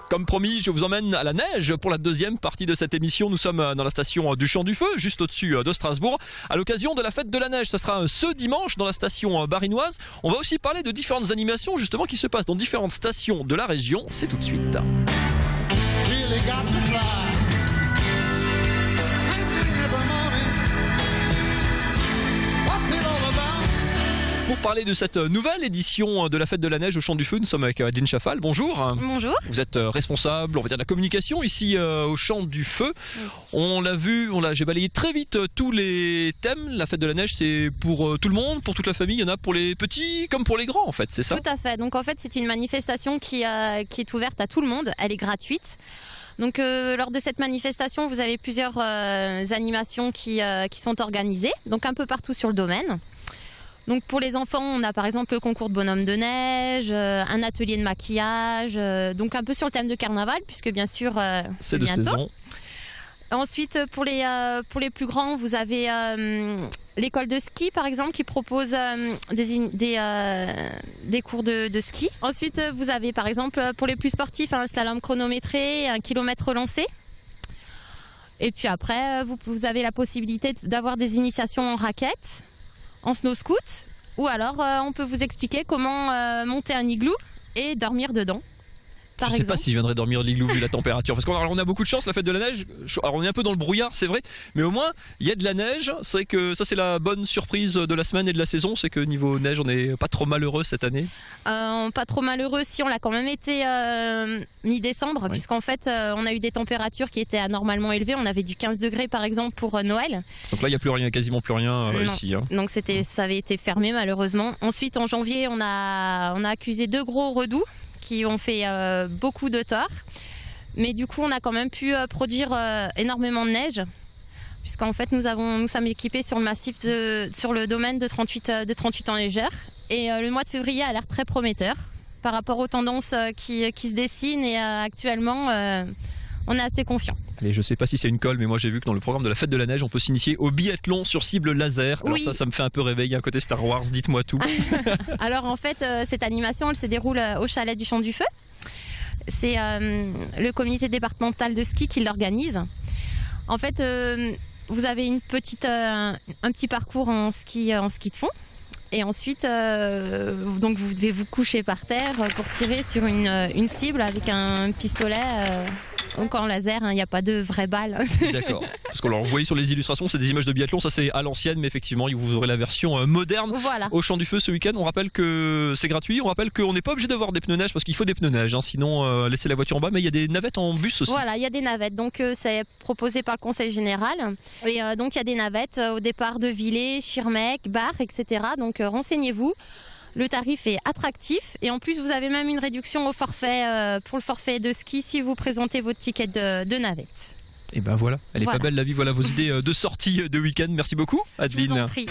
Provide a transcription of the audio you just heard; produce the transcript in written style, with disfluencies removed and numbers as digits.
Comme promis, je vous emmène à la neige pour la deuxième partie de cette émission. Nous sommes dans la station du Champ du Feu, juste au-dessus de Strasbourg, à l'occasion de la fête de la neige. Ce sera ce dimanche dans la station barinoise. On va aussi parler de différentes animations justement qui se passent dans différentes stations de la région. C'est tout de suite. Pour parler de cette nouvelle édition de la fête de la neige au Champ du Feu, nous sommes avec Adine Chaffal. Bonjour. Bonjour. Vous êtes responsable, on va dire, de la communication ici au Champ du Feu. Oui. On l'a vu, j'ai balayé très vite tous les thèmes. La fête de la neige, c'est pour tout le monde, pour toute la famille. Il y en a pour les petits comme pour les grands, en fait, c'est ça? Tout à fait. Donc en fait, c'est une manifestation qui est ouverte à tout le monde. Elle est gratuite. Donc lors de cette manifestation, vous avez plusieurs animations qui sont organisées, donc un peu partout sur le domaine. Donc pour les enfants, on a par exemple le concours de bonhomme de neige, un atelier de maquillage, donc un peu sur le thème de carnaval, puisque bien sûr c'est bientôt. Saison. Ensuite, pour les plus grands, vous avez l'école de ski par exemple qui propose des cours de ski. Ensuite, vous avez par exemple pour les plus sportifs un slalom chronométré, 1 kilomètre lancé. Et puis après, vous avez la possibilité d'avoir des initiations en raquettes, en snow scoot, ou alors on peut vous expliquer comment monter un igloo et dormir dedans. Je ne sais pas si je viendrai dormir l'igloo vu la température, parce qu'on a beaucoup de chance, la fête de la neige. Alors on est un peu dans le brouillard, c'est vrai, mais au moins il y a de la neige. C'est vrai que ça c'est la bonne surprise de la semaine et de la saison, c'est que niveau neige on n'est pas trop malheureux cette année. Pas trop malheureux, si on l'a quand même été mi-décembre, oui. Puisqu'en fait on a eu des températures qui étaient anormalement élevées. On avait du 15 degrés par exemple pour Noël. Donc là il n'y a plus rien, quasiment plus rien ici. Hein. Donc ça avait été fermé malheureusement. Ensuite en janvier on a accusé 2 gros redoux qui ont fait beaucoup de tort, mais du coup on a quand même pu produire énormément de neige, puisqu'en fait nous sommes équipés sur le massif sur le domaine de 38 enneigeurs, et le mois de février a l'air très prometteur par rapport aux tendances qui se dessinent, et actuellement on est assez confiant. Allez, je sais pas si c'est une colle, mais moi j'ai vu que dans le programme de la fête de la neige, on peut s'initier au biathlon sur cible laser. Alors oui. Ça me fait un peu réveiller un côté Star Wars, dites-moi tout. Alors en fait, cette animation, elle se déroule au chalet du Champ du Feu. C'est le comité départemental de ski qui l'organise. En fait, vous avez un petit parcours en ski de fond. Et ensuite, donc vous devez vous coucher par terre pour tirer sur une cible avec un pistolet. Donc en laser, il n'y a pas de vraies balles. D'accord. Parce que vous voyez sur les illustrations, c'est des images de biathlon, ça c'est à l'ancienne, mais effectivement, vous aurez la version moderne. Voilà. Au Champ du Feu ce week-end. On rappelle que c'est gratuit, on rappelle qu'on n'est pas obligé d'avoir des pneus neige, parce qu'il faut des pneus neige, hein, sinon laissez la voiture en bas, mais il y a des navettes en bus aussi. Voilà, il y a des navettes, donc c'est proposé par le Conseil Général. Et donc il y a des navettes au départ de Villers, Schirmeck, Bar, etc. Donc renseignez-vous. Le tarif est attractif, et en plus vous avez même une réduction au forfait pour le forfait de ski si vous présentez votre ticket de navette. Et ben voilà, elle est pas belle la vie, voilà vos idées de sortie de week-end. Merci beaucoup Adeline. Je vous en prie.